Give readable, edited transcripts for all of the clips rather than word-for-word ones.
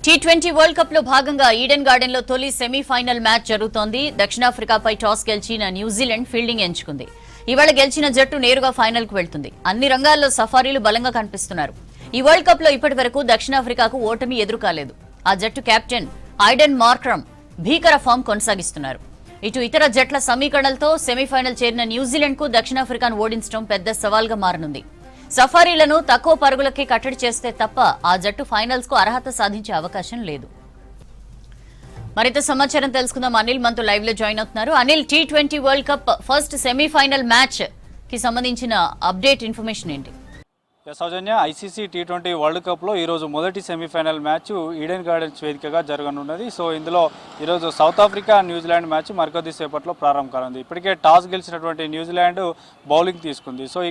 T20 world cup లో భాగంగా Eden garden లో తొలి సెమీఫైనల్ మ్యాచ్ జరుగుతోంది. దక్షిణాఫ్రికాపై టాస్ గెలిచిన న్యూజిలాండ్ ఫీల్డింగ్ ఎంచుకుంది. ఇవాళ గెలిచిన జట్టు నేరుగా ఫైనల్ కు వెళ్తుంది. అన్ని రంగాల్లో సఫారీలు బలంగా కనిపిస్తున్నారు. ఈ వరల్డ్ కప్ లో ఇప్పటివరకు దక్షిణాఫ్రికాకు ఓటమి ఎదురుకాలేదు. ఆ జట్టు కెప్టెన్ ఐడెన్ మార్క్రమ్ భీకర ఫామ్ కొనసాగిస్తున్నారు. ఇటు ఇతర జట్ల సమీకరణలతో సెమీఫైనల్ చేరిన న్యూజిలాండ్ కు దక్షిణాఫ్రికాను ఓడించడం పెద్ద సవాల్గా మారనుంది. సఫారీలను తక్కువ పరుగులకి కట్టడి చేస్తే తప్ప ఆ జట్టు ఫైనల్స్ కు అర్హత సాధించే అవకాశం లేదు. మరింత సమాచారం తెలుసుకుందాం. అనిల్ మనతో లైవ్ లో జాయిన్ అవుతున్నారు. Anil, T20 world cup first semifinal match కి సంబంధించిన అప్డేట్ ఇన్ఫర్మేషన్ ఏంటి? సౌజన్య, ఐసీసీ T20 వరల్డ్ కప్లో ఈరోజు మొదటి సెమీఫైనల్ మ్యాచ్ ఈడెన్ గార్డెన్స్ వేదికగా జరగనున్నది. సో ఇందులో ఈరోజు సౌత్ ఆఫ్రికా న్యూజిలాండ్ మ్యాచ్ మరికొద్ది సేపట్లో ప్రారంభం కానుంది. ఇప్పటికే టాస్ గెలిచినటువంటి న్యూజిలాండ్ బౌలింగ్ తీసుకుంది. సో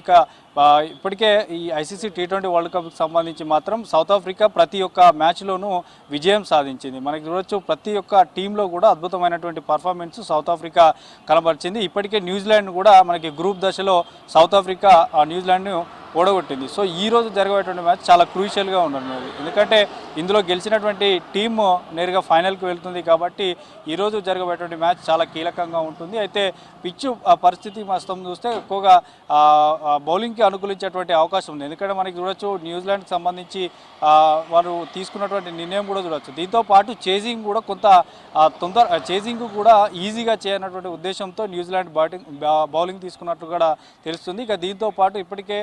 ఇప్పటికే ఈ ఐసీసీ T20 వరల్డ్ కప్కి సంబంధించి మాత్రం సౌత్ ఆఫ్రికా ప్రతి ఒక్క మ్యాచ్లోనూ విజయం సాధించింది. మనకి చూడొచ్చు, ప్రతి ఒక్క టీంలో కూడా అద్భుతమైనటువంటి పర్ఫార్మెన్స్ సౌత్ ఆఫ్రికా కనబరిచింది. ఇప్పటికే న్యూజిలాండ్ కూడా మనకి గ్రూప్ దశలో సౌత్ ఆఫ్రికా న్యూజిలాండ్ను ఓడగొట్టింది. సో ఈ రోజు జరగబోయేటువంటి మ్యాచ్ చాలా క్రూషియల్గా ఉండనున్నది. ఎందుకంటే ఇందులో గెలిచినటువంటి టీము నేరుగా ఫైనల్కి వెళ్తుంది కాబట్టి ఈరోజు జరగబోయేటువంటి మ్యాచ్ చాలా కీలకంగా ఉంటుంది. అయితే పిచ్చు పరిస్థితి మస్తం చూస్తే ఎక్కువగా బౌలింగ్కి అనుకూలించేటువంటి అవకాశం ఉంది. ఎందుకంటే మనకి చూడొచ్చు, న్యూజిలాండ్కి సంబంధించి వారు తీసుకున్నటువంటి నిర్ణయం కూడా చూడొచ్చు. దీంతో పాటు చేజింగ్ కూడా కొంత చేజింగ్ కూడా ఈజీగా చేయనటువంటి ఉద్దేశంతో న్యూజిలాండ్ బౌలింగ్ తీసుకున్నట్టు కూడా తెలుస్తుంది. ఇక దీంతో పాటు ఇప్పటికే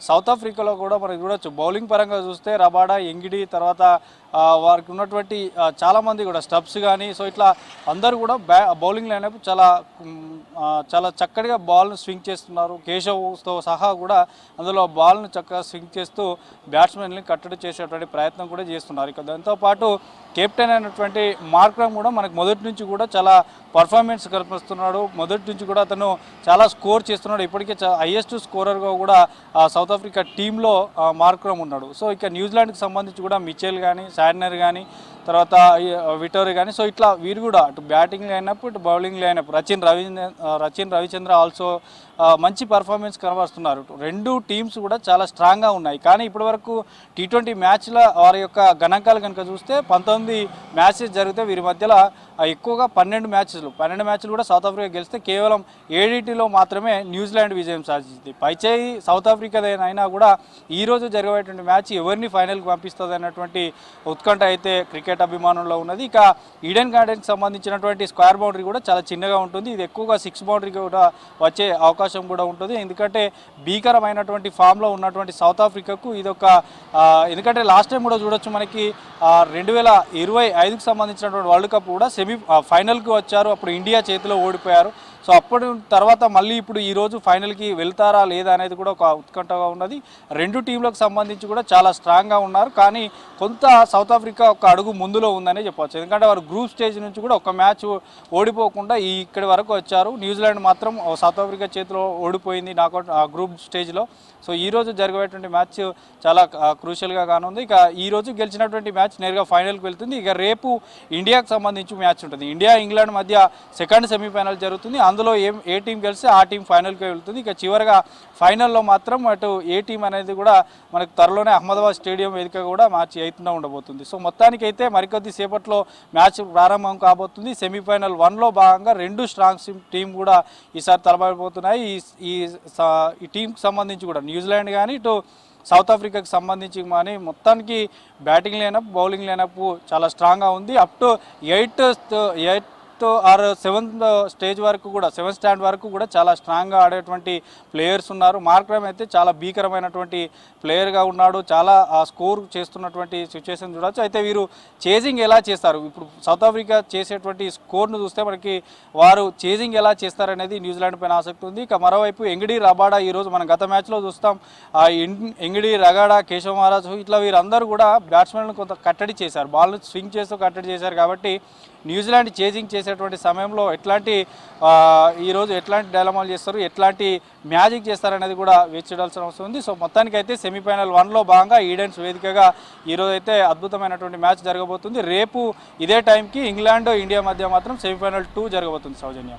సౌత్ ఆఫ్రికాలో కూడా మనకి చూడొచ్చు, బౌలింగ్ పరంగా చూస్తే రబాడా, ఎంగిడి, తర్వాత వారికి ఉన్నటువంటి చాలామంది కూడా స్టబ్స్ కానీ, సో ఇట్లా అందరూ కూడా బౌలింగ్ లైనప్ చాలా చక్కటిగా బాల్ను స్వింగ్ చేస్తున్నారు. కేశవ్తో సహా కూడా అందులో బాల్ను చక్కగా స్వింగ్ చేస్తూ బ్యాట్స్మెన్ని కట్టడి చేసేటువంటి ప్రయత్నం కూడా చేస్తున్నారు. ఇక దాంతోపాటు కెప్టెన్ అయినటువంటి మార్క్రమ్ కూడా మనకు మొదటి నుంచి కూడా చాలా పర్ఫార్మెన్స్ కనిపిస్తున్నాడు. మొదటి నుంచి కూడా అతను చాలా స్కోర్ చేస్తున్నాడు. ఇప్పటికే హైయెస్ట్ స్కోరర్గా కూడా సౌత్ ఆఫ్రికా టీంలో మార్క్రమ్ ఉన్నాడు. సో ఇక న్యూజిలాండ్కి సంబంధించి కూడా మిచెల్ కానీ, శాడ్నర్ కానీ, తర్వాత విటోరీ కానీ, సో ఇట్లా వీరు కూడా అటు బ్యాటింగ్ లైనప్, ఇటు bowling lineup, Rachin Ravichandra also మంచి పర్ఫార్మెన్స్ కనబరుస్తున్నారు. రెండు టీమ్స్ కూడా చాలా స్ట్రాంగ్గా ఉన్నాయి. కానీ ఇప్పటివరకు T20 మ్యాచ్ల వారి యొక్క గణాంకాలు కనుక చూస్తే 19 మ్యాచెస్ జరిగితే వీరి మధ్యలో ఎక్కువగా 12 మ్యాచ్లు కూడా సౌత్ ఆఫ్రికా గెలిస్తే కేవలం 7లో మాత్రమే న్యూజిలాండ్ విజయం సాధించింది. పైచేయి సౌత్ ఆఫ్రికాదైనా కూడా ఈరోజు జరగబోయేటువంటి మ్యాచ్ ఎవరిని ఫైనల్కి పంపిస్తుంది అన్నటువంటి ఉత్కంఠ అయితే క్రికెట్ అభిమానుల్లో ఉన్నది. ఇక ఈడెన్ గార్డెన్కి సంబంధించినటువంటి స్క్వేర్ బౌండరీ కూడా చాలా చిన్నగా ఉంటుంది. ఇది ఎక్కువగా 6 బౌండరీ కూడా వచ్చే అవకాశం కూడా ఉంటుంది. ఎందుకంటే భీకరమైనటువంటి ఫామ్లో ఉన్నటువంటి సౌత్ ఆఫ్రికాకు ఇదొక ఎందుకంటే లాస్ట్ టైం కూడా చూడొచ్చు, మనకి 2025కి సంబంధించినటువంటి వరల్డ్ కప్ కూడా ఫైనల్కి వచ్చారు. అప్పుడు ఇండియా చేతిలో ఓడిపోయారు. సో అప్పటి తర్వాత మళ్ళీ ఇప్పుడు ఈరోజు ఫైనల్కి వెళ్తారా లేదా అనేది కూడా ఒక ఉత్కంఠగా ఉన్నది. రెండు టీంలకు సంబంధించి కూడా చాలా స్ట్రాంగ్గా ఉన్నారు. కానీ కొంత సౌత్ ఆఫ్రికా ఒక అడుగు ముందులో ఉందనే చెప్పవచ్చు. ఎందుకంటే వారు గ్రూప్ స్టేజ్ నుంచి కూడా ఒక మ్యాచ్ ఓడిపోకుండా ఇక్కడి వరకు వచ్చారు. న్యూజిలాండ్ మాత్రం సౌత్ ఆఫ్రికా చేతిలో ఓడిపోయింది నాకౌట్ గ్రూప్ స్టేజ్లో. సో ఈరోజు జరగబోయేటువంటి మ్యాచ్ చాలా క్రూషియల్గా కానుంది. ఇక ఈరోజు గెలిచినటువంటి మ్యాచ్ నేరుగా ఫైనల్కి వెళ్తుంది. ఇక రేపు ఇండియాకు సంబంధించి మ్యాచ్ ఉంటుంది. ఇండియా ఇంగ్లాండ్ మధ్య సెకండ్ సెమీఫైనల్ జరుగుతుంది. అందులో ఏ టీం గెలిస్తే ఆ టీం ఫైనల్కి వెళ్తుంది. ఇక చివరిగా ఫైనల్లో మాత్రం అటు ఏ టీం అనేది కూడా మనకు త్వరలోనే అహ్మదాబాద్ స్టేడియం వేదిక కూడా మ్యాచ్ 8న ఉండబోతుంది. సో మొత్తానికి అయితే మరికొద్ది సేపట్లో మ్యాచ్ ప్రారంభం కాబోతుంది. సెమీఫైనల్ 1లో భాగంగా రెండు స్ట్రాంగ్ టీం కూడా ఈసారి తలబడిపోతున్నాయి. ఈ టీంకి సంబంధించి కూడా న్యూజిలాండ్ కానీ ఇటు సౌత్ ఆఫ్రికాకి సంబంధించి కానీ మొత్తానికి బ్యాటింగ్ లైనప్, బౌలింగ్ లైనప్ చాలా స్ట్రాంగ్గా ఉంది. Up to 8th are 7th stage వరకు కూడా 7th స్టాండ్ వరకు కూడా చాలా స్ట్రాంగ్గా ఆడేటువంటి ప్లేయర్స్ ఉన్నారు. మార్క్రమ్ అయితే చాలా భీకరమైనటువంటి ప్లేయర్గా ఉన్నాడు. చాలా స్కోర్ చేస్తున్నటువంటి సిచ్యువేషన్ చూడవచ్చు. అయితే వీరు చేజింగ్ ఎలా చేస్తారు, ఇప్పుడు సౌత్ ఆఫ్రికా చేసేటువంటి స్కోర్ను చూస్తే మనకి వారు చేజింగ్ ఎలా చేస్తారనేది న్యూజిలాండ్ పైన ఆసక్తి ఉంది. ఇక మరోవైపు ఎంగిడి, రబాడా ఈరోజు మనం గత మ్యాచ్లో చూస్తాం, ఎంగిడి, రగాడా, కేశవ్ మహారాజ్ ఇట్లా వీరందరూ కూడా బ్యాట్స్మెన్లను కొంత కట్టడి చేశారు, బాల్ను స్వింగ్ చేస్తూ కట్టడి చేశారు. కాబట్టి న్యూజిలాండ్ చేజింగ్ చేసేటువంటి సమయంలో ఈరోజు ఎట్లాంటి డైలమాలు చేస్తారు, ఎట్లాంటి మ్యాజిక్ చేస్తారనేది కూడా వేచి చూడాల్సిన అవసరం ఉంది. సో మొత్తానికైతే సెమీఫైనల్ 1లో భాగంగా ఈడెన్స్ వేదికగా ఈరోజు అయితే అద్భుతమైనటువంటి మ్యాచ్ జరగబోతుంది. రేపు ఇదే టైంకి ఇంగ్లాండ్, ఇండియా మధ్య మాత్రం సెమీఫైనల్ 2 జరగబోతుంది. సౌజన్య.